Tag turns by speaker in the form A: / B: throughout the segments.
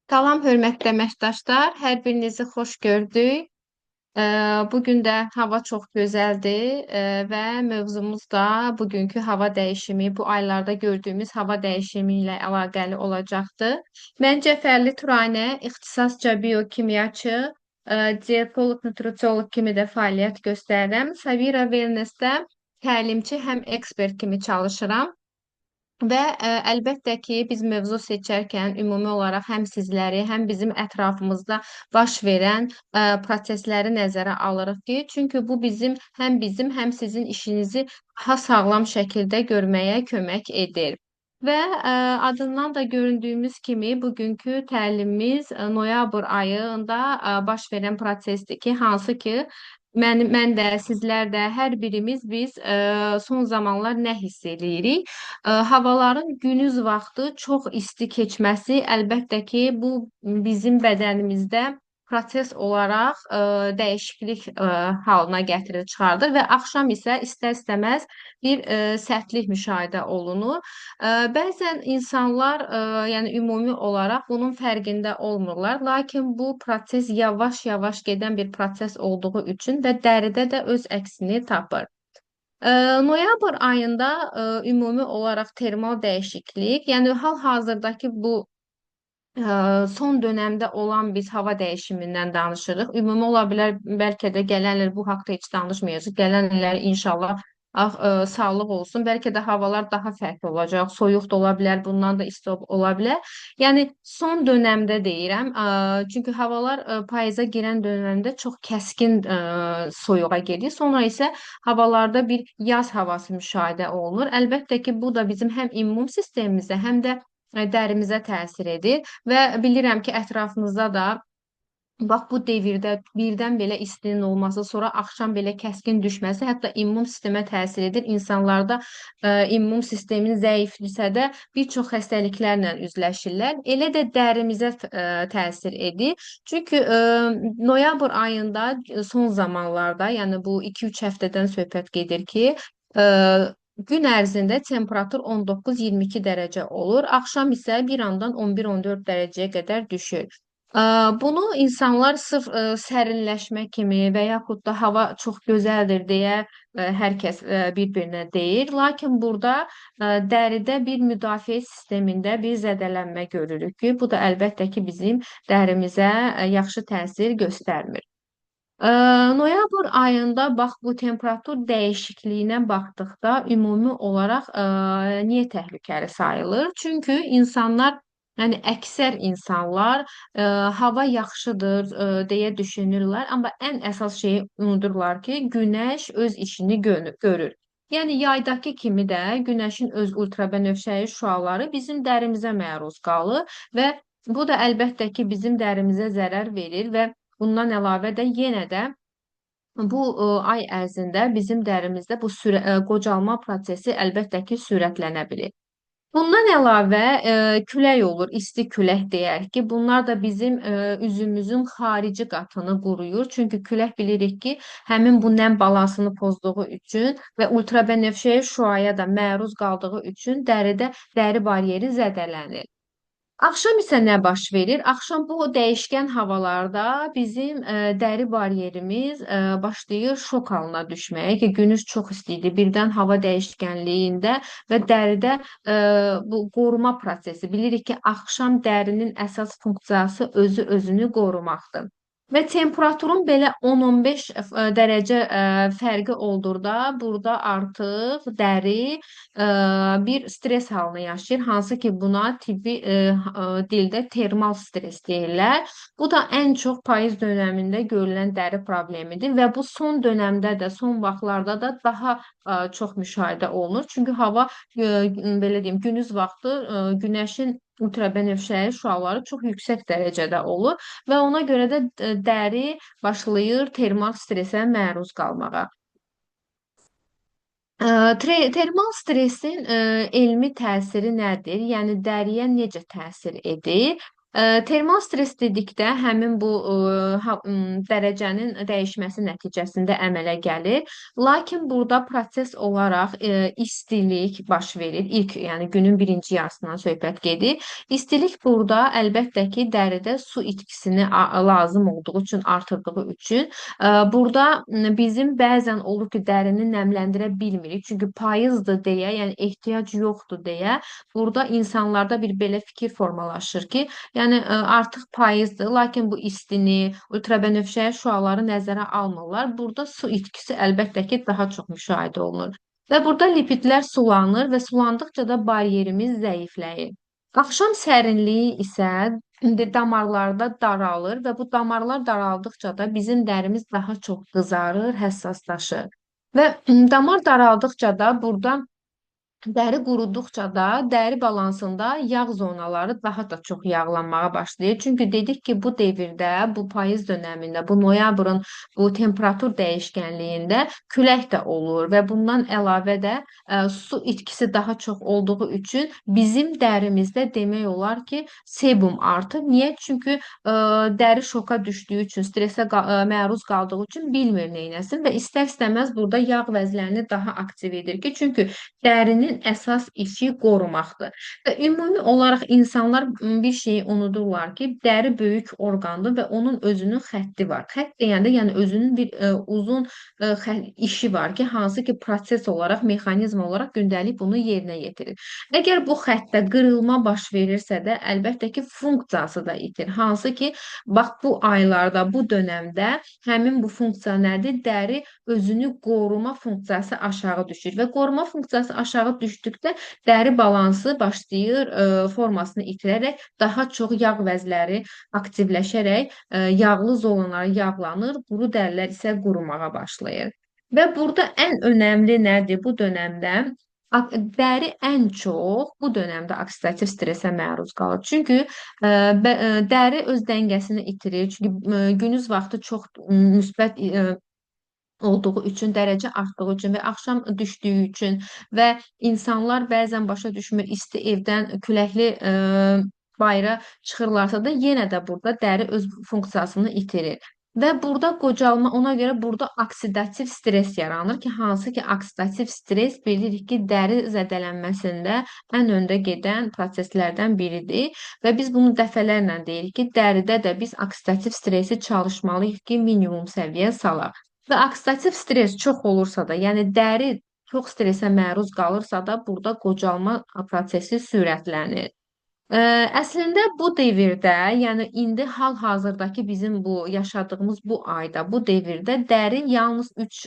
A: Salam, hörmətli əməkdaşlar. Hər birinizi xoş gördük. Bugün də hava çox gözəldir və mövzumuz da bugünkü hava dəyişimi, bu aylarda gördüyümüz hava dəyişimi ilə əlaqəli olacaqdır. Mən Cəfərli Turanə, ixtisasca biokimyaçı, diyetoloq, nutricoloq kimi də fəaliyyət göstərirəm. Savira Wellness-də təlimçi həm ekspert kimi çalışıram. Və əlbəttə ki, biz mövzu seçərkən ümumi olaraq həm sizləri, həm bizim ətrafımızda baş verən prosesləri nəzərə alırıq ki, çünki bu həm sizin işinizi daha sağlam şəkildə görməyə kömək edir. Və adından da göründüyümüz kimi bugünkü təlimimiz noyabr ayında baş verən prosesdir ki, hansı ki mən də, sizlər də, hər birimiz biz son zamanlar nə hiss eləyirik? Havaların günüz vaxtı çox isti keçməsi əlbəttə ki, bu bizim bədənimizdə proses olaraq dəyişiklik halına gətirir, çıxardır və axşam isə istər-istəməz bir sərtlik müşahidə olunur. Bəzən insanlar, yəni ümumi olaraq bunun fərqində olmurlar, lakin bu proses yavaş-yavaş gedən bir proses olduğu üçün və dəridə də öz əksini tapır. Noyabr ayında ümumi olaraq termal dəyişiklik, yəni hal-hazırdakı bu son dönemdə olan biz hava dəyişimindən danışırıq. Ümumi ola bilər, bəlkə də gələn il bu haqda heç danışmayacağıq. Gələn illər inşallah sağlıq olsun. Bəlkə də havalar daha fərqli olacaq. Soyuq da ola bilər, bundan da isti ola bilər. Yəni son dönemdə deyirəm. Çünki havalar payiza girən dönemdə çox kəskin soyuğa gedir. Sonra isə havalarda bir yaz havası müşahidə olunur. Əlbəttə ki, bu da bizim həm immun sistemimizə, həm də dərimizə təsir edir və bilirəm ki, ətrafınızda da bax bu devirdə birdən belə istinin olması, sonra axşam belə kəskin düşməsi hətta immun sistemə təsir edir. İnsanlarda immun sistemin zəifləsə də bir çox xəstəliklərlə üzləşirlər. Elə də dərimizə təsir edir. Çünki noyabr ayında son zamanlarda, yəni bu 2-3 həftədən söhbət gedir ki, e, gün ərzində temperatur 19-22 dərəcə olur. Axşam isə bir andan 11-14 dərəcəyə qədər düşür. Bunu insanlar sırf sərinləşmə kimi və yaxud da hava çox gözəldir deyə hər kəs bir-birinə deyir. Lakin burada dəridə bir müdafiə sistemində bir zədələnmə görürük ki, bu da əlbəttə ki, bizim dərimizə yaxşı təsir göstərmir. Noyabr ayında bax bu temperatur dəyişikliyinə baxdıqda ümumi olaraq niyə təhlükəli sayılır? Çünki insanlar, yəni əksər insanlar hava yaxşıdır deyə düşünürlər, amma ən əsas şeyi unudurlar ki, günəş öz işini görür. Yəni yaydakı kimi də günəşin öz ultrabənövşəyi şüaları bizim dərimizə məruz qalır və bu da əlbəttə ki, bizim dərimizə zərər verir və bundan əlavə də yenə də bu ay ərzində bizim dərimizdə bu qocalma prosesi əlbəttə ki, sürətlənə bilir. Bundan əlavə külək olur, isti külək deyək ki, bunlar da bizim üzümüzün xarici qatını quruyur. Çünki külək bilirik ki, həmin bu nəm balansını pozduğu üçün və ultrabənövşəyi şüaya da məruz qaldığı üçün dəri baryeri zədələnir. Axşam isə nə baş verir? Axşam bu dəyişkən havalarda bizim dəri baryerimiz başlayır şok halına düşməyə ki, günüz çox isti idi. Birdən hava dəyişkənliyində və dəridə bu qoruma prosesi. Bilirik ki, axşam dərinin əsas funksiyası özünü qorumaqdır. Və temperaturun belə 10-15 dərəcə fərqi olduqda burada artıq dəri bir stres halını yaşayır, hansı ki buna tibbi dildə termal stres deyirlər. Bu da ən çox payız dönəmində görülən dəri problemidir və bu son dönəmdə də, son vaxtlarda da daha çox müşahidə olunur. Çünki hava belə deyim, günüz vaxtı günəşin ultrabənövşəyi şüaları çox yüksək dərəcədə olur və ona görə də dəri başlayır termal stresə məruz qalmağa. Termal stresin elmi təsiri nədir? Yəni dəriyə necə təsir edir? Termal stres dedikdə həmin bu dərəcənin dəyişməsi nəticəsində əmələ gəlir. Lakin burada proses olaraq istilik baş verir. İlk, yəni günün birinci yarısından söhbət gedir. İstilik burada əlbəttə ki, dəridə su itkisini lazım olduğu üçün, artırdığı üçün burada bizim bəzən olur ki, dərini nəmləndirə bilmirik. Çünki payızdır deyə, yəni ehtiyac yoxdur deyə burada insanlarda bir belə fikir formalaşır ki, yəni artıq payızdır, lakin bu istini, ultrabənövşəyi şüaları nəzərə almırlar. Burada su itkisi əlbəttə ki, daha çox müşahidə olunur. Və burada lipidlər sulanır və sulandıqca da baryerimiz zəifləyir. Axşam sərinliyi isə damarlarda daralır və bu damarlar daraldıqca da bizim dərimiz daha çox qızarır, həssaslaşır. Və damar daraldıqca da burada dəri quruduqca da dəri balansında yağ zonaları daha da çox yağlanmağa başlayır. Çünki dedik ki, bu devirdə, bu payız dönəmində, bu noyabrın bu temperatur dəyişkənliyində külək də olur və bundan əlavə də su itkisi daha çox olduğu üçün bizim dərimizdə demək olar ki, sebum artır. Niyə? Çünki dəri şoka düşdüyü üçün, stresə məruz qaldığı üçün bilmir neynəsin və istər-istəməz burada yağ vəzlərini daha aktiv edir ki, çünki dərinin əsas işi qorumaqdır. Və ümumi olaraq insanlar bir şeyi unudurlar ki, dəri böyük orqandır və onun özünün xətti var. Xətt deyəndə, yəni özünün bir uzun işi var ki, hansı ki proses olaraq, mexanizm olaraq gündəlik bunu yerinə yetirir. Əgər bu xəttdə qırılma baş verirsə də, əlbəttə ki, funksiyası da itir. Hansı ki, bax bu aylarda, bu dönəmdə həmin bu funksiya nədir? Dəri özünü qoruma funksiyası aşağı düşür və qoruma funksiyası aşağı düşdükdə dəri balansı başlayır formasını itirərək daha çox yağ vəzləri aktivləşərək yağlı zonalar yağlanır, quru dərilər isə qurumağa başlayır. Və burada ən önəmli nədir bu dönəmdə? Dəri ən çox bu dönəmdə oksidativ stresə məruz qalır. Çünki dəri öz dəngəsini itirir. Çünki gündüz vaxtı çox müsbət olduğu üçün, dərəcə artdığı üçün və axşam düşdüyü üçün və insanlar bəzən başa düşmür, isti evdən küləkli bayıra çıxırlarsa da yenə də burada dəri öz funksiyasını itirir. Və burada qocalma, ona görə burada oksidativ stres yaranır ki, hansı ki oksidativ stres bilirik ki, dəri zədələnməsində ən öndə gedən proseslərdən biridir və biz bunu dəfələrlə deyirik ki, dəridə də biz oksidativ stresi çalışmalıyıq ki, minimum səviyyə salaq. Və oksidativ stres çox olursa da, yəni dəri çox stresə məruz qalırsa da, burada qocalma prosesi sürətlənir. Əslində bu devirdə, yəni indi hal-hazırdakı bizim bu yaşadığımız bu ayda, bu devirdə dəri yalnız 3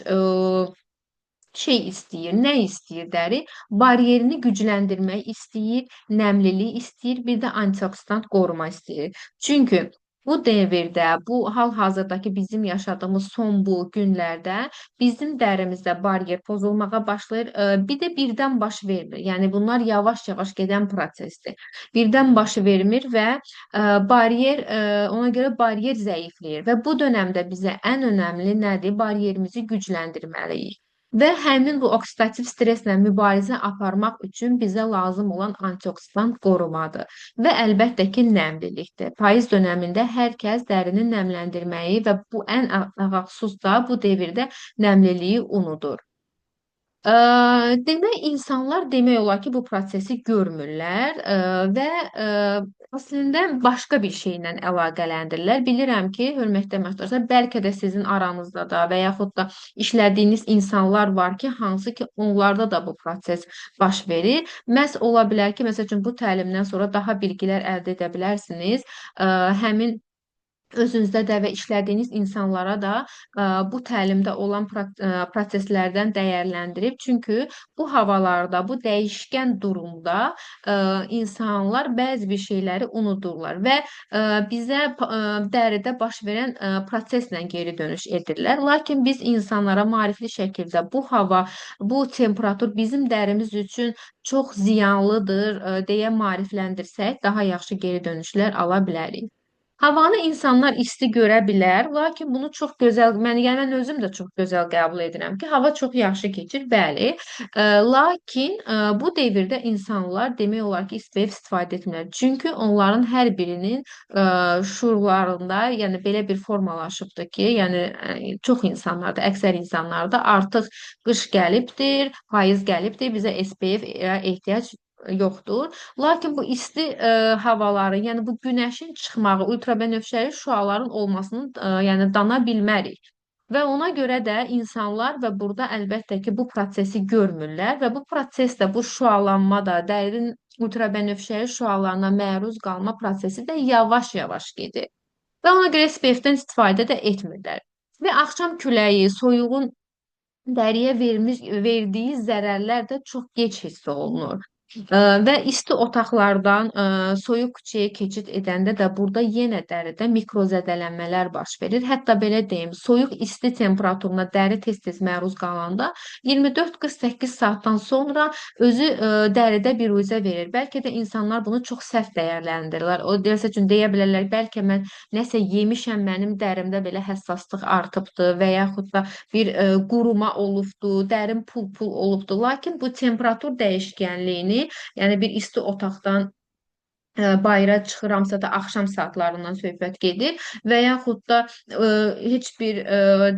A: şey istəyir. Nə istəyir dəri? Baryerini gücləndirmək istəyir, nəmlilik istəyir, bir də antioksidant qoruma istəyir. Çünki bu devirdə, bu hal-hazırdakı bizim yaşadığımız son bu günlərdə bizim dərimizdə baryer pozulmağa başlayır. Bir də birdən baş vermir. Yəni bunlar yavaş-yavaş gedən prosesdir. Birdən baş vermir və baryer ona görə baryer zəifləyir və bu dönəmdə bizə ən önəmli nədir? Baryerimizi gücləndirməliyik. Və həmin bu oksidativ streslə mübarizə aparmaq üçün bizə lazım olan antioksidant qorumadır. Və əlbəttə ki, nəmlilikdir. Payız dönəmində hər kəs dərini nəmləndirməyi və bu ən əxsus da bu devirdə nəmliliyi unudur. Demək, insanlar demək olar ki, bu prosesi görmürlər və əslində başqa bir şeylə əlaqələndirirlər. Bilirəm ki, hörmətli əməkdaşlar, bəlkə də sizin aranızda da və yaxud da işlədiyiniz insanlar var ki, hansı ki, onlarda da bu proses baş verir. Məhz ola bilər ki, məsəl üçün bu təlimdən sonra daha bilgilər əldə edə bilərsiniz. Həmin özünüzdə də və işlədiyiniz insanlara da bu təlimdə olan proseslərdən dəyərləndirib. Çünki bu havalarda, bu dəyişkən durumda insanlar bəzi bir şeyləri unudurlar və bizə dəridə baş verən proseslə geri dönüş edirlər. Lakin biz insanlara maarifli şəkildə bu hava, bu temperatur bizim dərimiz üçün çox ziyanlıdır deyə maarifləndirsək, daha yaxşı geri dönüşlər ala bilərik. Havanı insanlar isti görə bilər, lakin bunu çox gözəl, yəni mən özüm də çox gözəl qəbul edirəm ki, hava çox yaxşı keçir, bəli. Lakin bu devirdə insanlar demək olar ki, istəyib istifadə etmirlər. Çünki onların hər birinin şuurlarında, yəni belə bir formalaşıbdır ki, yəni çox insanlarda, əksər insanlarda artıq qış gəlibdir, payız gəlibdir, bizə SPF ehtiyac yoxdur. Lakin bu isti havaların, yəni bu günəşin çıxmağı, ultrabənövşəli şüaların olmasını yəni dana bilmərik. Və ona görə də insanlar və burada əlbəttə ki, bu prosesi görmürlər və bu prosesdə bu şüalanma da, dərin ultrabənövşəli şüalarına məruz qalma prosesi də yavaş-yavaş gedir. Və ona görə SPF-dən istifadə də etmirlər. Və axşam küləyi, soyuğun dəriyə verdiyi zərərlər də çox gec hiss olunur. Və isti otaqlardan soyuq küçəyə keçid edəndə də burada yenə dəridə mikrozədələnmələr baş verir. Hətta belə deyim, soyuq isti temperaturuna dəri tez-tez məruz qalanda 24-48 saatdan sonra özü dəridə biruzə verir. Bəlkə də insanlar bunu çox səhv dəyərləndirirlər. O desə üçün deyə bilərlər, bəlkə mən nəsə yemişəm, mənim dərimdə belə həssaslıq artıbdı və yaxud da bir quruma olubdu, dərim pul-pul olubdu. Lakin bu temperatur dəyişkənliyini, yəni bir isti otaqdan bayıra çıxıramsa da axşam saatlarından söhbət gedir və yaxud da heç bir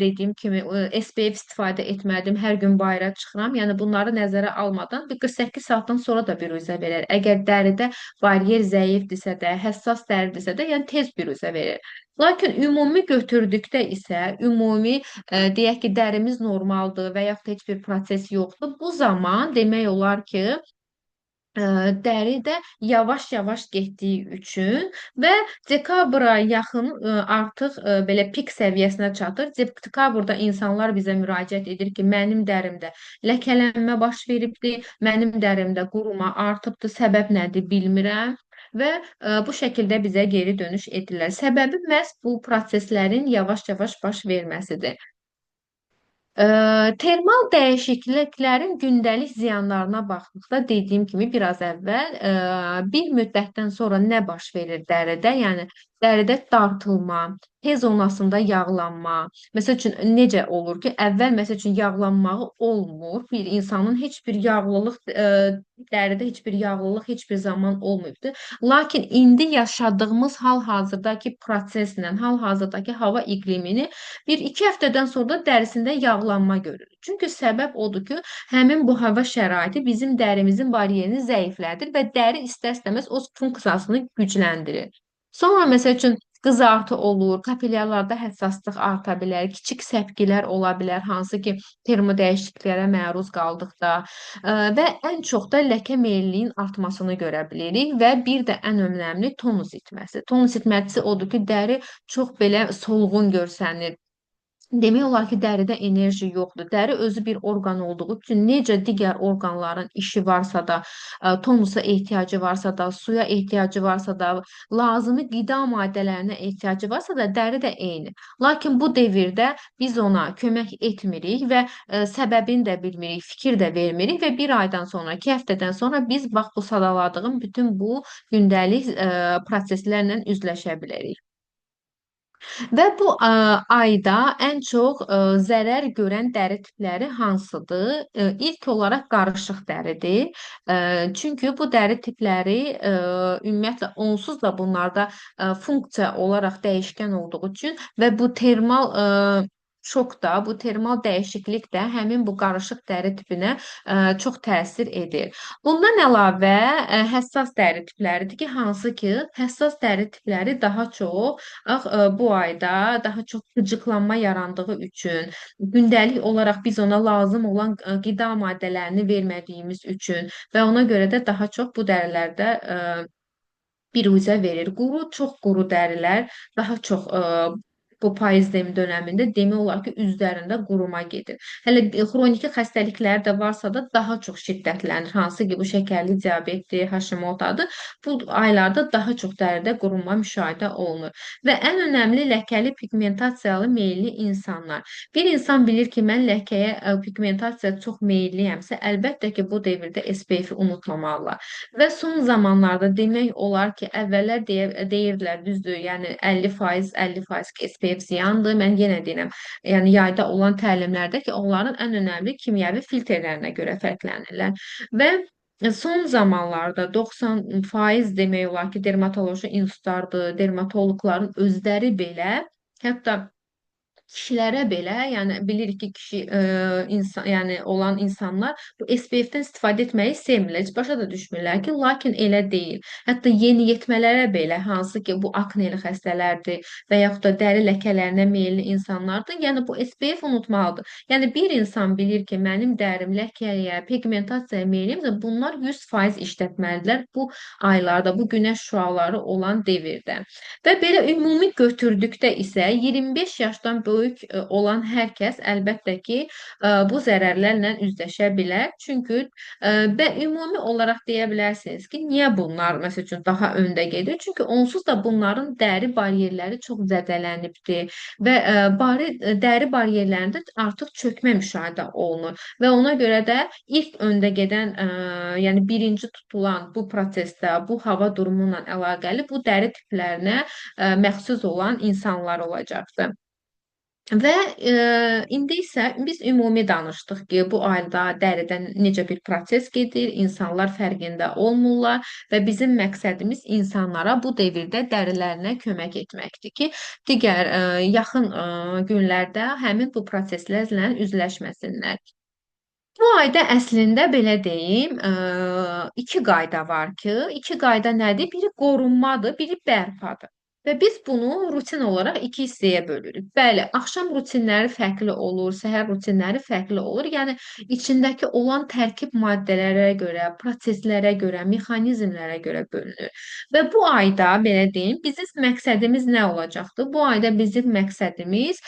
A: dediyim kimi SPF istifadə etmədim, hər gün bayıra çıxıram. Yəni bunları nəzərə almadan bir 48 saatdan sonra da biruzə verir. Əgər dəridə baryer zəifdirsə də, həssas dəridirsə də, yəni tez biruzə verir. Lakin ümumi götürdükdə isə ümumi deyək ki, dərimiz normaldır və yaxud da heç bir proses yoxdur. Bu zaman demək olar ki, dəri də yavaş-yavaş getdiyi üçün və dekabra yaxın artıq belə pik səviyyəsinə çatır. Dekabrda insanlar bizə müraciət edir ki, mənim dərimdə ləkələnmə baş veribdi, mənim dərimdə quruma artıbdı, səbəb nədir bilmirəm. Və bu şəkildə bizə geri dönüş edirlər. Səbəbi məhz bu proseslərin yavaş-yavaş baş verməsidir. Termal dəyişikliklərin gündəlik ziyanlarına baxdıqda dediyim kimi biraz əvvəl bir müddətdən sonra nə baş verir dəridə? Yəni dəridə dartılma, tez zonasında yağlanma. Məsəl üçün necə olur ki, əvvəl məsəl üçün yağlanmağı olmur. Bir insanın heç bir yağlılıq dəridə heç bir yağlılıq heç bir zaman olmayıbdı. Lakin indi yaşadığımız hal-hazırdakı proseslə, hal-hazırdakı hava iqlimini bir iki həftədən sonra dərisində yağlanma görürük. Çünki səbəb odur ki, həmin bu hava şəraiti bizim dərimizin baryerini zəiflədir və dəri istər-istəməz o funksiyasını gücləndirir. Sonra məsəl üçün qızartı olur, kapilyarlarda həssaslıq arta bilər, kiçik səpgilər ola bilər, hansı ki, termodəyişikliklərə məruz qaldıqda və ən çox da ləkə meylliliyin artmasını görə bilirik və bir də ən önəmli tonus itməsi. Tonus itməsi odur ki, dəri çox belə solğun görsənir. Demək olar ki, dəridə enerji yoxdur. Dəri özü bir orqan olduğu üçün necə digər orqanların işi varsa da, tonusa ehtiyacı varsa da, suya ehtiyacı varsa da, lazımi qida maddələrinə ehtiyacı varsa da, dəri də eyni. Lakin bu devirdə biz ona kömək etmirik və səbəbini də bilmirik, fikir də vermirik və bir aydan sonra, 2 həftədən sonra biz bax bu sadaladığım bütün bu gündəlik proseslərlə üzləşə bilərik. Və bu ayda ən çox zərər görən dəri tipləri hansıdır? İlk olaraq qarışıq dəridir. Çünki bu dəri tipləri ümumiyyətlə onsuz da bunlarda funksiya olaraq dəyişkən olduğu üçün və bu termal şok da, bu termal dəyişiklik də həmin bu qarışıq dəri tipinə çox təsir edir. Bundan əlavə həssas dəri tipləridir ki, hansı ki, həssas dəri tipləri daha çox bu ayda daha çox qıcıqlanma yarandığı üçün, gündəlik olaraq biz ona lazım olan qida maddələrini vermədiyimiz üçün və ona görə də daha çox bu dərilərdə biruzə verir. Quru, çox quru dərilər daha çox bu payızm dönəmində demək olar ki, üzlərində quruma gedir. Hələ xroniki xəstəlikləri də varsa da daha çox şiddətlənir. Hansı ki, bu şəkərli diabetdir, Hashimoto'dur. Bu aylarda daha çox dəridə quruma müşahidə olunur. Və ən önəmli ləkəli pigmentasiyalı meyilli insanlar. Bir insan bilir ki, mən ləkəyə, pigmentasiyaya çox meyilliyəmsə, əlbəttə ki, bu dövrdə SPF-i unutmamalılar. Və son zamanlarda demək olar ki, əvvəllər deyirdilər, düzdür, yəni 50% SPF ziyandır. Mən yenə deyirəm, yəni yayda olan təlimlərdə ki, onların ən önəmli kimyəvi filtrlərinə görə fərqlənirlər. Və son zamanlarda 90% demək olar ki, dermatoloji institutlardır, dermatoloqların özləri belə, hətta kişilərə belə, yəni bilirik ki, kişi insan, yəni olan insanlar bu SPF-dən istifadə etməyi sevmirlər. Heç başa da düşmürlər ki, lakin elə deyil. Hətta yeniyetmələrə belə, hansı ki, bu akneli xəstələrdir və yaxud da dəri ləkələrinə meylli insanlardır. Yəni bu SPF unutmalıdır. Yəni bir insan bilir ki, mənim dərim ləkəyə, pigmentasiyaya meylliyəmsə, bunlar 100% işlətməlidirlər bu aylarda, bu günəş şüaları olan devirdə. Və belə ümumi götürdükdə isə 25 yaşdan böyük olan hər kəs əlbəttə ki, bu zərərlərlə üzləşə bilər. Çünki və ümumi olaraq deyə bilərsiniz ki, niyə bunlar məsəl üçün daha öndə gedir? Çünki onsuz da bunların dəri baryerləri çox zədələnibdir və dəri baryerlərində artıq çökmə müşahidə olunur və ona görə də ilk öndə gedən, yəni birinci tutulan bu prosesdə, bu hava durumu ilə əlaqəli bu dəri tiplərinə məxsus olan insanlar olacaqdır. Və indi isə biz ümumi danışdıq ki, bu ayda dəridən necə bir proses gedir, insanlar fərqində olmurlar və bizim məqsədimiz insanlara bu devirdə dərilərinə kömək etməkdir ki, digər yaxın günlərdə həmin bu proseslərlə üzləşməsinlər. Bu ayda əslində belə deyim, iki qayda var ki, iki qayda nədir? Biri qorunmadır, biri bərpadır. Və biz bunu rutin olaraq iki hissəyə bölürük. Bəli, axşam rutinləri fərqli olur, səhər rutinləri fərqli olur. Yəni içindəki olan tərkib maddələrə görə, proseslərə görə, mexanizmlərə görə bölünür. Və bu ayda belə deyim, bizim məqsədimiz nə olacaqdır? Bu ayda bizim məqsədimiz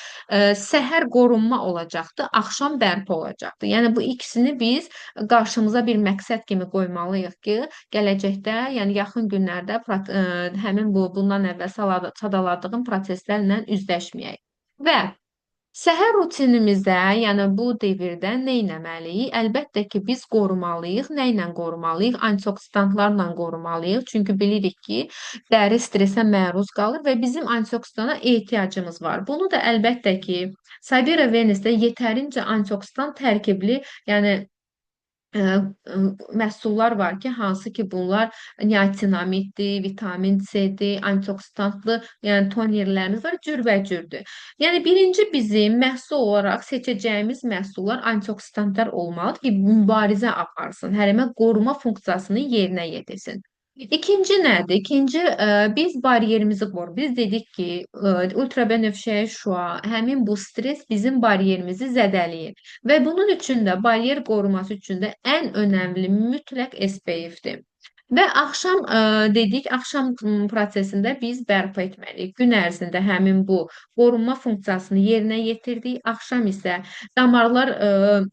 A: səhər qorunma olacaqdır, axşam bərpa olacaqdır. Yəni bu ikisini biz qarşımıza bir məqsəd kimi qoymalıyıq ki, gələcəkdə, yəni yaxın günlərdə həmin bundan əvvəl sadaladığım proseslərlə üzləşməyək. Və səhər rutinimizdə, yəni bu devirdə nə etməliyik? Əlbəttə ki, biz qorumalıyıq. Nə ilə qorumalıyıq? Antioksidantlarla qorumalıyıq. Çünki bilirik ki, dəri stresə məruz qalır və bizim antioksidana ehtiyacımız var. Bunu da əlbəttə ki, Savira Venice'də yetərincə antioksidant tərkibli, yəni ə, ə, məhsullar var ki, hansı ki bunlar niatinamiddir, vitamin C-dir, antioksidantlı, yəni tonerlərimiz var, cürbəcürdür. Yəni birinci bizim məhsul olaraq seçəcəyimiz məhsullar antioksidantlar olmalıdır ki, mübarizə aparsın, hərimə qoruma funksiyasını yerinə yetirsin. İkinci nədir? İkinci, biz bariyerimizi qoruyur. Biz dedik ki, ultrabənövşəyi şüa, həmin bu stres bizim bariyerimizi zədələyir. Və bunun üçün də bariyer qoruması üçün də ən önəmli mütləq SPF-dir. Və axşam dedik, axşam prosesində biz bərpa etməliyik. Gün ərzində həmin bu qorunma funksiyasını yerinə yetirdik. Axşam isə damarlar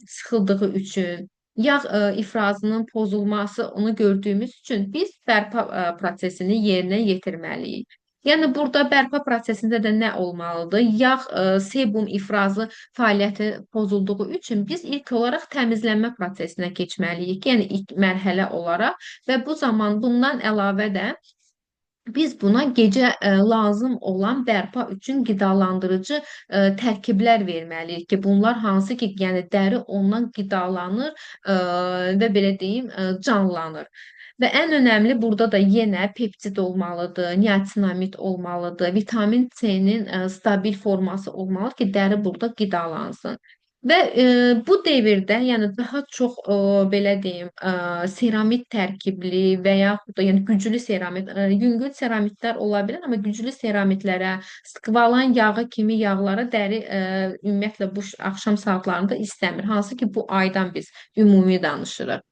A: sıxıldığı üçün, yağ ifrazının pozulması onu gördüyümüz üçün biz bərpa prosesini yerinə yetirməliyik. Yəni burada bərpa prosesində də nə olmalıdır? Yağ, sebum ifrazı fəaliyyəti pozulduğu üçün biz ilk olaraq təmizlənmə prosesinə keçməliyik. Yəni ilk mərhələ olaraq və bu zaman bundan əlavə də biz buna gecə lazım olan bərpa üçün qidalandırıcı tərkiblər verməliyik ki, bunlar hansı ki, yəni dəri ondan qidalanır və belə deyim, canlanır. Və ən önəmli burada da yenə peptid olmalıdır, niatinamid olmalıdır, vitamin C-nin stabil forması olmalıdır ki, dəri burada qidalansın. Və bu devirdə, yəni daha çox belə deyim, seramid tərkibli və yaxud da yəni güclü seramid, yüngül seramidlər ola bilər, amma güclü seramidlərə, skvalan yağı kimi yağlara dəri ümumiyyətlə bu axşam saatlarında istəmir. Hansı ki, bu aydan biz ümumi danışırıq.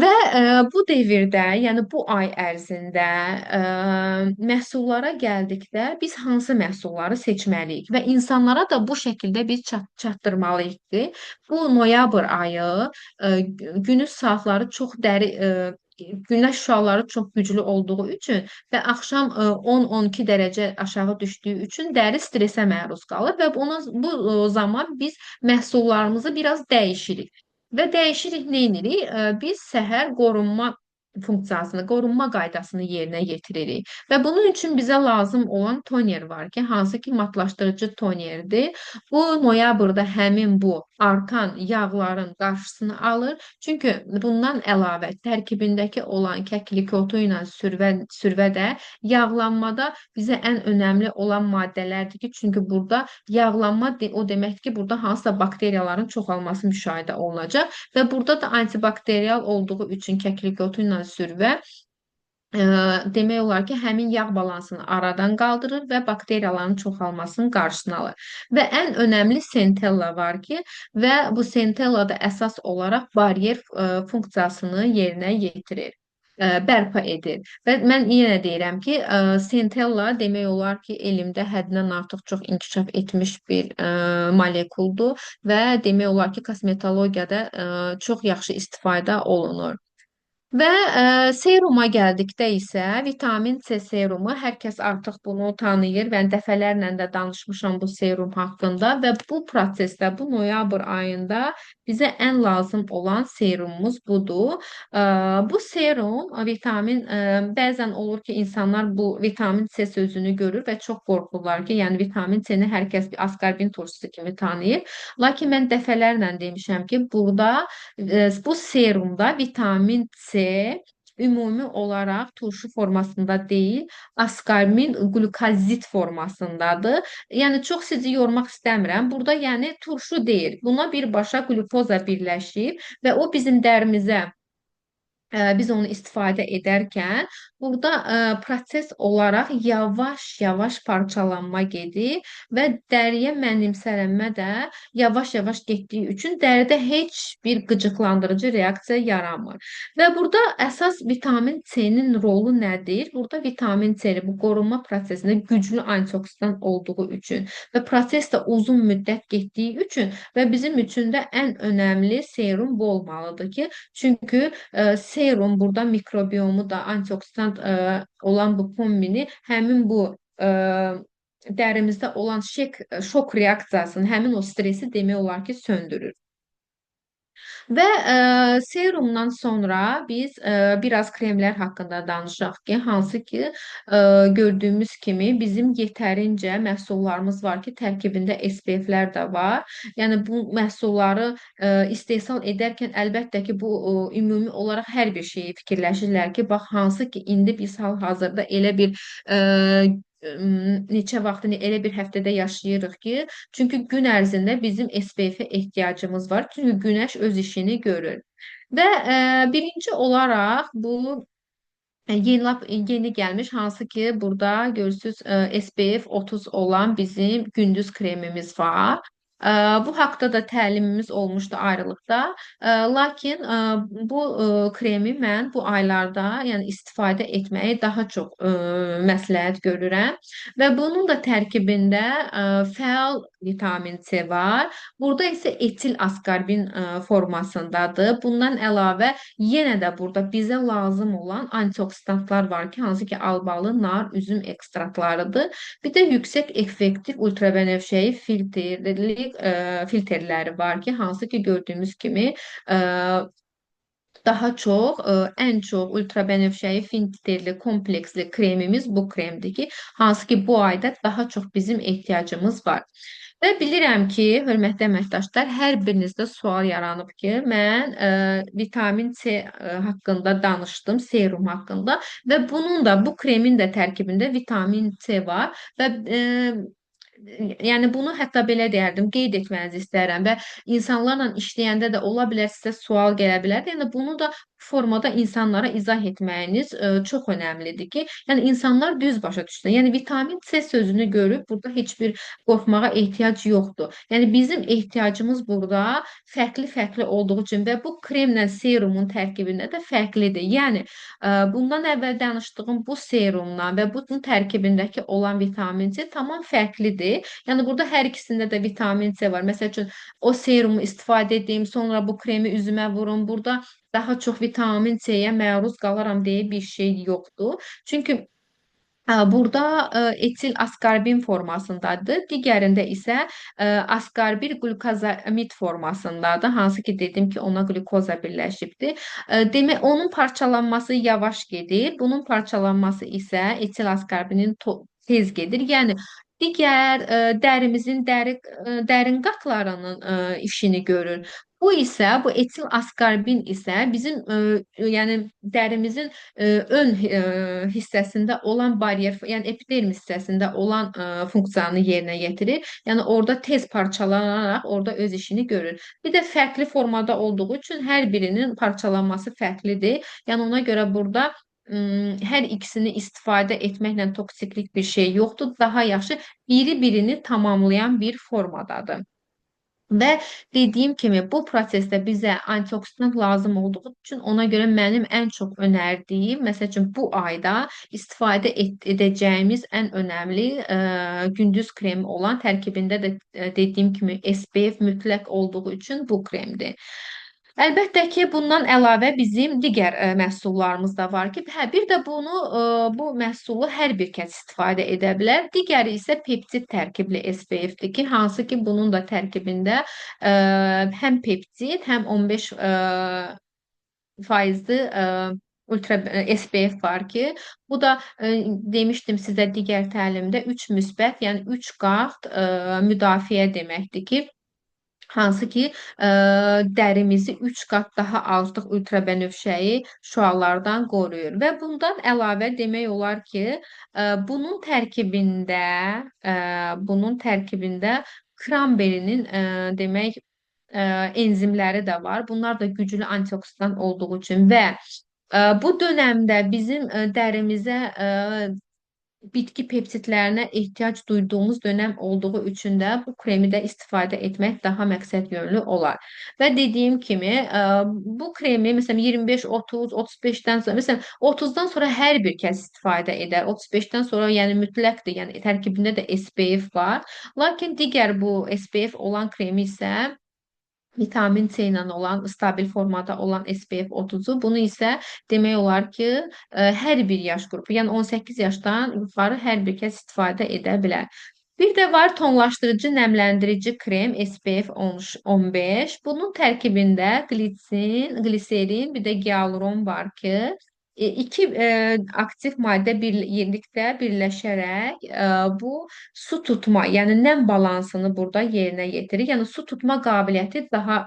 A: Və bu devirdə, yəni bu ay ərzində məhsullara gəldikdə biz hansı məhsulları seçməliyik və insanlara da bu şəkildə biz çatdırmalıyıq ki, bu noyabr ayı günüz saatları çox günəş şüaları çox güclü olduğu üçün və axşam 10-12 dərəcə aşağı düşdüyü üçün dəri stresə məruz qalır və bu zaman biz məhsullarımızı biraz dəyişirik. Və dəyişirik nə edirik? Biz səhər qorunma qaydasını yerinə yetiririk. Və bunun üçün bizə lazım olan toner var ki, hansı ki matlaşdırıcı tonerdir. Bu noyabrda həmin bu artan yağların qarşısını alır. Çünki bundan əlavə tərkibindəki olan kəklik otu ilə sürvə də yağlanmada bizə ən önəmli olan maddələrdir ki, çünki burada yağlanma o deməkdir ki, burada hansısa bakteriyaların çoxalması müşahidə olunacaq və burada da antibakterial olduğu üçün kəklik otu ilə sürvə e, demək olar ki, həmin yağ balansını aradan qaldırır və bakteriyaların çoxalmasının qarşısını alır. Və ən önəmli centella var ki, və bu centella da əsas olaraq baryer funksiyasını yerinə yetirir, bərpa edir. Və mən yenə deyirəm ki, centella demək olar ki, elmdə həddindən artıq çox inkişaf etmiş bir molekuldur və demək olar ki, kosmetologiyada çox yaxşı istifadə olunur. Və seruma gəldikdə isə vitamin C serumu hər kəs artıq bunu tanıyır. Mən dəfələrlə də danışmışam bu serum haqqında və bu prosesdə bu noyabr ayında bizə ən lazım olan serumumuz budur. Bu serum bəzən olur ki, insanlar bu vitamin C sözünü görür və çox qorxurlar ki, yəni vitamin C-ni hər kəs bir askorbin turşusu kimi tanıyır. Lakin mən dəfələrlə demişəm ki, burada bu serumda vitamin C ümumi olaraq turşu formasında deyil, askorbin qlukozit formasındadır. Yəni çox sizi yormaq istəmirəm. Burada yəni turşu deyil. Buna birbaşa qlukoza birləşib və o bizim dərimizə biz onu istifadə edərkən burada proses olaraq yavaş-yavaş parçalanma gedir və dəriyə mənimsələnmə də yavaş-yavaş getdiyi üçün dəridə heç bir qıcıqlandırıcı reaksiya yaranmır. Və burada əsas vitamin C-nin rolu nədir? Burada vitamin C bu qorunma prosesində güclü antioksidan olduğu üçün və proses də uzun müddət getdiyi üçün və bizim üçün də ən önəmli serum bu olmalıdır ki, çünki serum burada mikrobiomu da antioksidant olan bu kombini həmin bu dərimizdə olan şok reaksiyasını, həmin o stresi demək olar ki, söndürür. Və serumdan sonra biz biraz kremlər haqqında danışaq ki, hansı ki gördüyümüz kimi bizim yetərincə məhsullarımız var ki, tərkibində SPF-lər də var. Yəni bu məhsulları istehsal edərkən əlbəttə ki, bu ümumi olaraq hər bir şeyi fikirləşirlər ki, bax hansı ki indi biz hal-hazırda elə bir neçə vaxtını elə bir həftədə yaşayırıq ki, çünki gün ərzində bizim SPF-ə ehtiyacımız var. Çünki günəş öz işini görür. Və birinci olaraq bu yeni gəlmiş hansı ki burada görürsüz SPF 30 olan bizim gündüz kremimiz var. Bu haqda da təlimimiz olmuşdu ayrılıqda. Lakin bu kremi mən bu aylarda yəni istifadə etməyi daha çox məsləhət görürəm. Və bunun da tərkibində fəal vitamin C var. Burada isə etil askorbin formasındadır. Bundan əlavə yenə də burada bizə lazım olan antioksidantlar var ki, hansı ki albalı, nar, üzüm ekstraktlarıdır. Bir də yüksək effektiv ultrabənövşəyi filtrləri var ki, hansı ki gördüyümüz kimi daha çox, ən çox ultrabənövşəyi filtrli kompleksli kremimiz bu kremdir ki, hansı ki bu ayda daha çox bizim ehtiyacımız var. Və bilirəm ki, hörmətli əməkdaşlar, hər birinizdə sual yaranıb ki, mən vitamin C haqqında danışdım, serum haqqında və bunun da, bu kremin də tərkibində vitamin C var və yəni bunu hətta belə deyərdim, qeyd etmənizi istərəm və insanlarla işləyəndə də ola bilər sizə sual gələ bilər. Yəni bunu da formada insanlara izah etməyiniz çox önəmlidir ki, yəni insanlar düz başa düşsün. Yəni vitamin C sözünü görüb burada heç bir qorxmağa ehtiyac yoxdur. Yəni bizim ehtiyacımız burada fərqli-fərqli olduğu üçün və bu kremlə serumun tərkibində də fərqlidir. Yəni bundan əvvəl danışdığım bu serumdan və bunun tərkibindəki olan vitamin C tamam fərqlidir. Yəni burada hər ikisində də vitamin C var. Məsəl üçün o serumu istifadə edeyim, sonra bu kremi üzümə vurum. Burada daha çox vitamin C-yə məruz qalaram deyə bir şey yoxdur. Çünki burada etil askarbin formasındadır. Digərində isə askarbir qlukozamid formasındadır. Hansı ki dedim ki ona glukoza birləşibdir. Demək onun parçalanması yavaş gedir. Bunun parçalanması isə etil askarbinin tez gedir. Yəni digər dərimizin dərin qatlarının işini görür. Bu etil askarbin isə bizim yəni dərimizin ön hissəsində olan baryer, yəni epidermis hissəsində olan funksiyanı yerinə yetirir. Yəni orada tez parçalanaraq orada öz işini görür. Bir də fərqli formada olduğu üçün hər birinin parçalanması fərqlidir. Yəni ona görə burada hər ikisini istifadə etməklə toksiklik bir şey yoxdur. Daha yaxşı biri birini tamamlayan bir formadadır. Və dediyim kimi bu prosesdə bizə antioksidant lazım olduğu üçün ona görə mənim ən çox önərdiyim, məsəl üçün bu ayda istifadə edəcəyimiz ən önəmli gündüz kremi olan tərkibində də dediyim kimi SPF mütləq olduğu üçün bu kremdir. Əlbəttə ki, bundan əlavə bizim digər məhsullarımız da var ki, hə, bir də bu məhsulu hər bir kəs istifadə edə bilər. Digəri isə peptid tərkibli SPF-dir ki, hansı ki, bunun da tərkibində həm peptid, həm 15 faizli ultra SPF var ki, bu da demişdim sizə digər təlimdə 3 müsbət, yəni 3 qat müdafiə deməkdir ki, hansı ki, dərimizi 3 qat daha artıq ultrabənövşəyi şüalardan qoruyur. Və bundan əlavə demək olar ki, bunun tərkibində kranberinin demək enzimləri də var. Bunlar da güclü antioksidant olduğu üçün və bu dönəmdə bizim dərimizə bitki peptidlərinə ehtiyac duyduğumuz dönəm olduğu üçün də bu kremi də istifadə etmək daha məqsədyönlü olar. Və dediyim kimi, bu kremi məsələn 25, 30, 35-dən sonra, məsələn 30-dan sonra hər bir kəs istifadə edər. 35-dən sonra yəni mütləqdir, yəni tərkibində də SPF var. Lakin digər bu SPF olan kremi isə vitamin C ilə olan, stabil formada olan SPF 30-u. Bunu isə demək olar ki, hər bir yaş qrupu, yəni 18 yaşdan yuxarı hər bir kəs istifadə edə bilər. Bir də var tonlaşdırıcı, nemləndirici krem SPF 15. Bunun tərkibində gliserin, bir də gialuron var ki, iki aktiv maddə birlikdə birləşərək bu su tutma, yəni nəm balansını burada yerinə yetirir. Yəni su tutma qabiliyyəti daha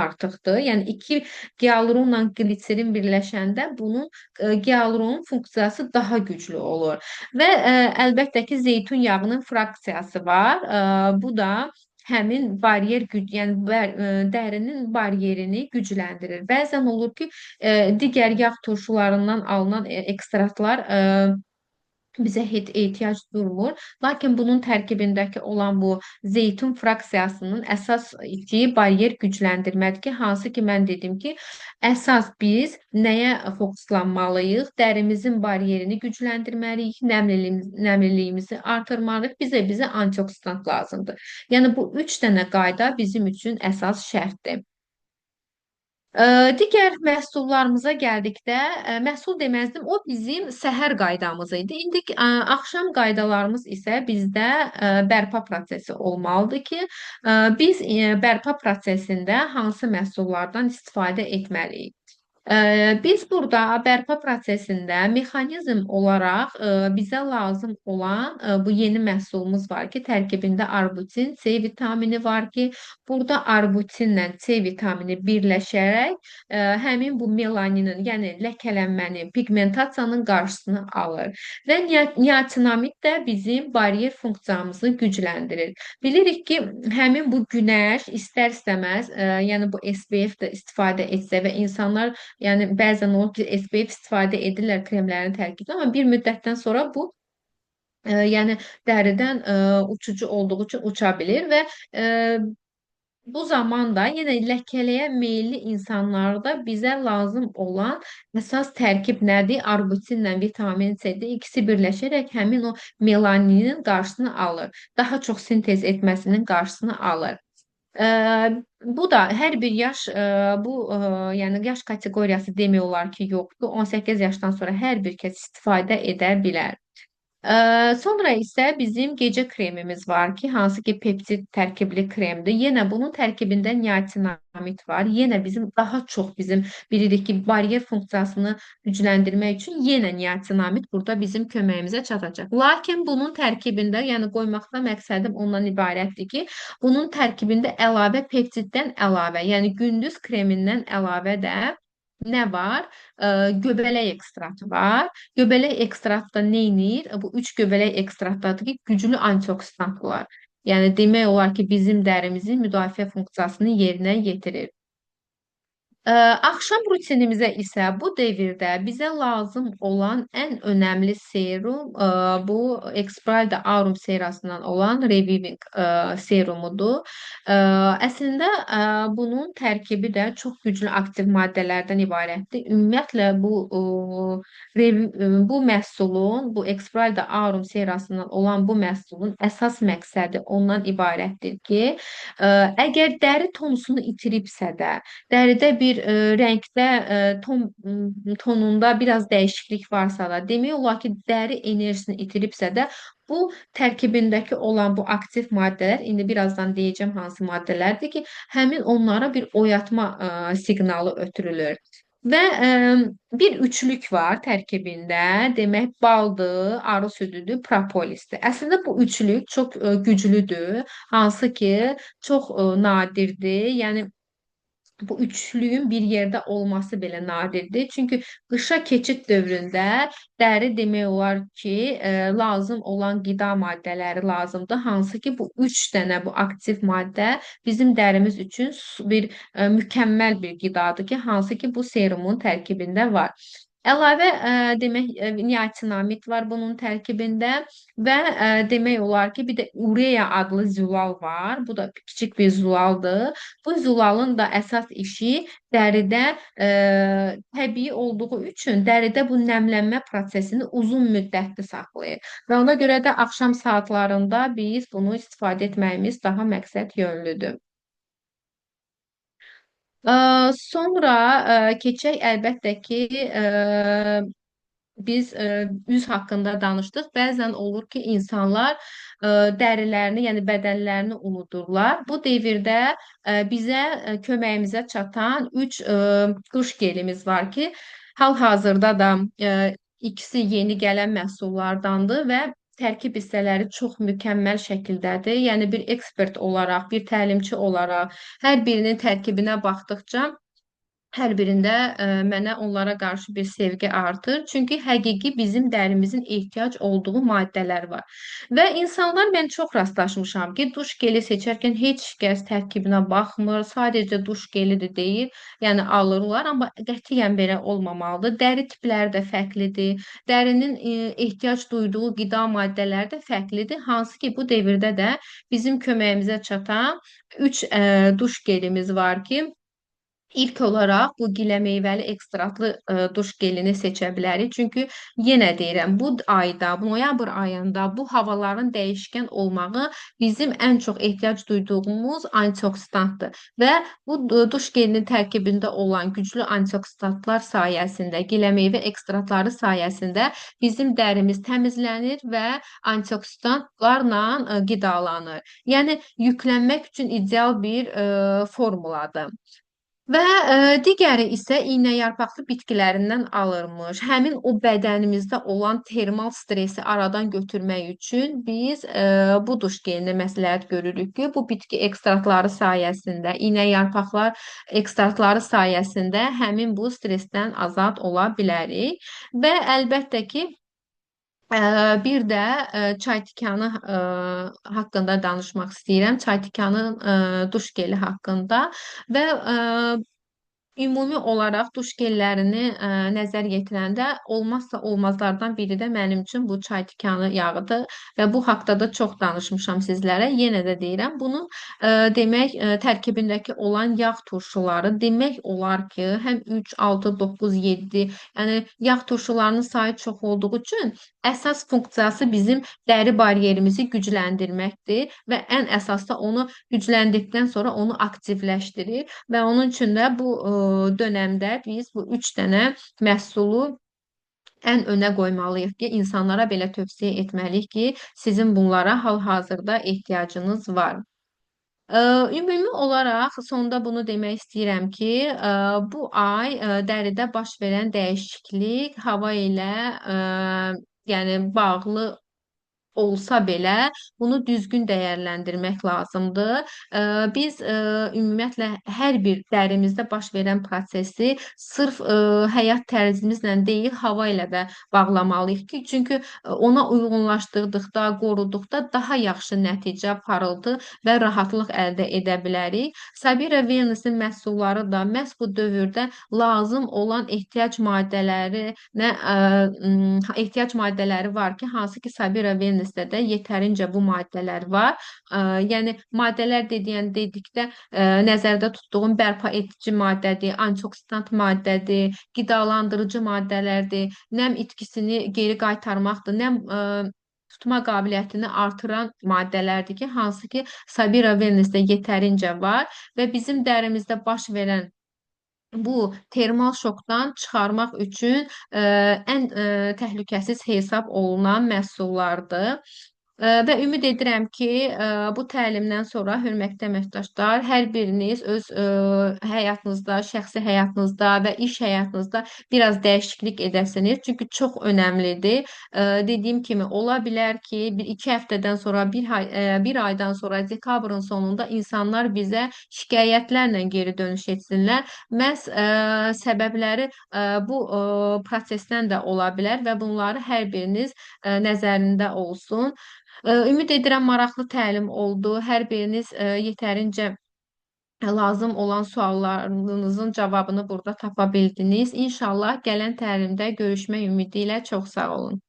A: artıqdır. Yəni iki gialuronla gliserin birləşəndə bunun gialuronun funksiyası daha güclü olur. Və əlbəttə ki, zeytun yağının fraksiyası var. Bu da həmin baryer yəni dərinin baryerini gücləndirir. Bəzən olur ki, digər yağ turşularından alınan ekstraktlar bizə heç ehtiyac durmur. Lakin bunun tərkibindəki olan bu zeytun fraksiyasının əsas işi baryer gücləndirməkdir ki, hansı ki mən dedim ki, əsas biz nəyə fokuslanmalıyıq? Dərimizin baryerini gücləndirməliyik, nəmliliyimizi artırmalıyıq, bizə antioksidant lazımdır. Yəni bu 3 dənə qayda bizim üçün əsas şərtdir. Digər məhsullarımıza gəldikdə, məhsul deməzdim, o bizim səhər qaydamız idi. İndi axşam qaydalarımız isə bizdə bərpa prosesi olmalıdır ki, biz bərpa prosesində hansı məhsullardan istifadə etməliyik? Biz burada bərpa prosesində mexanizm olaraq bizə lazım olan bu yeni məhsulumuz var ki, tərkibində arbutin, C vitamini var ki, burada arbutinlə C vitamini birləşərək həmin bu melaninin, yəni ləkələnməni, pigmentasiyanın qarşısını alır. Və niatinamid də bizim baryer funksiyamızı gücləndirir. Bilirik ki, həmin bu günəş istər-istəməz, yəni bu SPF də istifadə etsə və insanlar Yəni bəzən olur ki, SPF istifadə edirlər kremlərin tərkibində, amma bir müddətdən sonra bu yəni dəridən uçucu olduğu üçün uça bilir və e, bu zamanda yenə ləkələyə meyilli insanlarda bizə lazım olan əsas tərkib nədir? Arbutinlə vitamin C-dir. İkisi birləşərək həmin o melaninin qarşısını alır. Daha çox sintez etməsinin qarşısını alır. Ə, Bu da hər bir yaş yəni yaş kateqoriyası demək olar ki, yoxdur. 18 yaşdan sonra hər bir kəs istifadə edə bilər. Sonra isə bizim gecə kremimiz var ki, hansı ki peptid tərkibli kremdir. Yenə bunun tərkibində niatinamid var. Yenə bizim bilirik ki, baryer funksiyasını gücləndirmək üçün yenə niatinamid burada bizim köməyimizə çatacaq. Lakin bunun tərkibində, yəni qoymaqda məqsədim ondan ibarətdir ki, bunun tərkibində əlavə peptiddən əlavə, yəni gündüz kremindən əlavə də nə var? Göbələk ekstratı var. Göbələk ekstratı da neynir? Bu üç göbələk ekstratdadır ki, güclü antioksidantlar. Yəni demək olar ki, bizim dərimizin müdafiə funksiyasını yerinə yetirir. Axşam rutinimizə isə bu devirdə bizə lazım olan ən önəmli serum bu Expralda Aurum serasından olan Reviving serumudur. Əslində bunun tərkibi də çox güclü aktiv maddələrdən ibarətdir. Ümumiyyətlə bu məhsulun, bu Expralda Aurum serasından olan bu məhsulun əsas məqsədi ondan ibarətdir ki, əgər dəri tonusunu itiribsə də dəridə bir rəngdə tonunda biraz dəyişiklik varsa da, demək olar ki, dəri enerjisini itiribsə də, bu tərkibindəki olan bu aktiv maddələr, indi birazdan deyəcəm hansı maddələrdir ki, həmin onlara bir oyatma siqnalı ötürülür. Və bir üçlük var tərkibində, demək baldır, arı südüdür, propolisdir. Əslində bu üçlük çox güclüdür, hansı ki, çox nadirdir. Yəni bu üçlüyün bir yerdə olması belə nadirdir. Çünki qışa keçid dövründə dəri demək olar ki, lazım olan qida maddələri lazımdır. Hansı ki, bu üç dənə bu aktiv maddə bizim dərimiz üçün mükəmməl bir qidadır ki, hansı ki, bu serumun tərkibində var. Əlavə demək niatinamid var bunun tərkibində və demək olar ki, bir də urea adlı zülal var. Bu da kiçik bir zulaldır. Bu zulalın da əsas işi dəridə təbii olduğu üçün dəridə bu nəmlənmə prosesini uzun müddətli saxlayır. Və ona görə də axşam saatlarında biz bunu istifadə etməyimiz daha məqsəd yönlüdür. Sonra keçək əlbəttə ki, biz üz haqqında danışdıq. Bəzən olur ki, insanlar dərilərini, yəni bədənlərini unudurlar. Bu devirdə bizə köməyimizə çatan 3 duş gelimiz var ki, hal-hazırda da ikisi yeni gələn məhsullardandır və tərkib hissələri çox mükəmməl şəkildədir. Yəni bir ekspert olaraq, bir təlimçi olaraq hər birinin tərkibinə baxdıqca hər birində mənə onlara qarşı bir sevgi artır. Çünki həqiqi bizim dərimizin ehtiyac olduğu maddələr var. Və insanlar mən çox rastlaşmışam ki, duş geli seçərkən heç kəs tərkibinə baxmır, sadəcə duş gelidir deyir, yəni alırlar, amma qətiyyən belə olmamalıdır. Dəri tipləri də fərqlidir. Dərinin ehtiyac duyduğu qida maddələri də fərqlidir. Hansı ki, bu devirdə də bizim köməyimizə çatan 3 duş gelimiz var ki, İlk olaraq bu gilə meyvəli ekstraktlı duş gelini seçə bilərik. Çünki yenə deyirəm, bu ayda, noyabr ayında bu havaların dəyişkən olmağı bizim ən çox ehtiyac duyduğumuz antioksidantdır. Və bu duş gelinin tərkibində olan güclü antioksidantlar sayəsində, gilə meyvə ekstraktları sayəsində bizim dərimiz təmizlənir və antioksidantlarla qidalanır. Yəni yüklənmək üçün ideal bir formuladır. Və digəri isə iynəyarpaqlı bitkilərindən alınmış. Həmin o bədənimizdə olan termal stresi aradan götürmək üçün biz bu duş gelini məsləhət görürük ki, bu bitki ekstraktları sayəsində, iynəyarpaqlar ekstraktları sayəsində həmin bu stressdən azad ola bilərik. Və əlbəttə ki, bir də çay tikanı haqqında danışmaq istəyirəm. Çay tikanın duş geli haqqında və ümumi olaraq duş gellərini nəzər yetirəndə olmazsa olmazlardan biri də mənim üçün bu çay tikanı yağıdır və bu haqqda da çox danışmışam sizlərə. Yenə də deyirəm, bunun demək tərkibindəki olan yağ turşuları demək olar ki, həm 3, 6, 9, 7, yəni yağ turşularının sayı çox olduğu üçün əsas funksiyası bizim dəri bariyerimizi gücləndirməkdir və ən əsas da onu gücləndirdikdən sonra onu aktivləşdirir və onun üçün də bu dönəmdə biz bu 3 dənə məhsulu ən önə qoymalıyıq ki, insanlara belə tövsiyə etməliyik ki, sizin bunlara hal-hazırda ehtiyacınız var. Ə, Ümumi olaraq sonda bunu demək istəyirəm ki, bu ay dəridə baş verən dəyişiklik hava ilə yəni bağlı olsa belə bunu düzgün dəyərləndirmək lazımdır. Biz ümumiyyətlə hər bir dərimizdə baş verən prosesi sırf həyat tərzimizlə deyil, hava ilə də bağlamalıyıq ki, çünki ona uyğunlaşdırdıqda, qoruduqda daha yaxşı nəticə, parıltı və rahatlıq əldə edə bilərik. Sabira Wellness-in məhsulları da məhz bu dövrdə lazım olan ehtiyac maddələri var ki, hansı ki Sabira Wellness-də də yetərincə bu maddələr var. Yəni maddələr dedikdə nəzərdə tutduğum bərpa edici maddədir, antioksidant maddədir, qidalandırıcı maddələrdir, nəm itkisini geri qaytarmaqdır, nəm tutma qabiliyyətini artıran maddələrdir ki, hansı ki Sabira Wellness-də yetərincə var və bizim dərimizdə baş verən bu termal şokdan çıxarmaq üçün ən təhlükəsiz hesab olunan məhsullardır. Və ümid edirəm ki, bu təlimdən sonra hörmətli əməkdaşlar, hər biriniz öz həyatınızda, şəxsi həyatınızda və iş həyatınızda biraz dəyişiklik edəsiniz. Çünki çox önəmlidir. Dediyim kimi ola bilər ki, bir iki həftədən sonra, bir aydan sonra dekabrın sonunda insanlar bizə şikayətlərlə geri dönüş etsinlər. Məhz səbəbləri bu prosesdən də ola bilər və bunları hər biriniz nəzərində olsun. Ümid edirəm maraqlı təlim oldu. Hər biriniz yetərincə lazım olan suallarınızın cavabını burada tapa bildiniz. İnşallah gələn təlimdə görüşmək ümidi ilə çox sağ olun.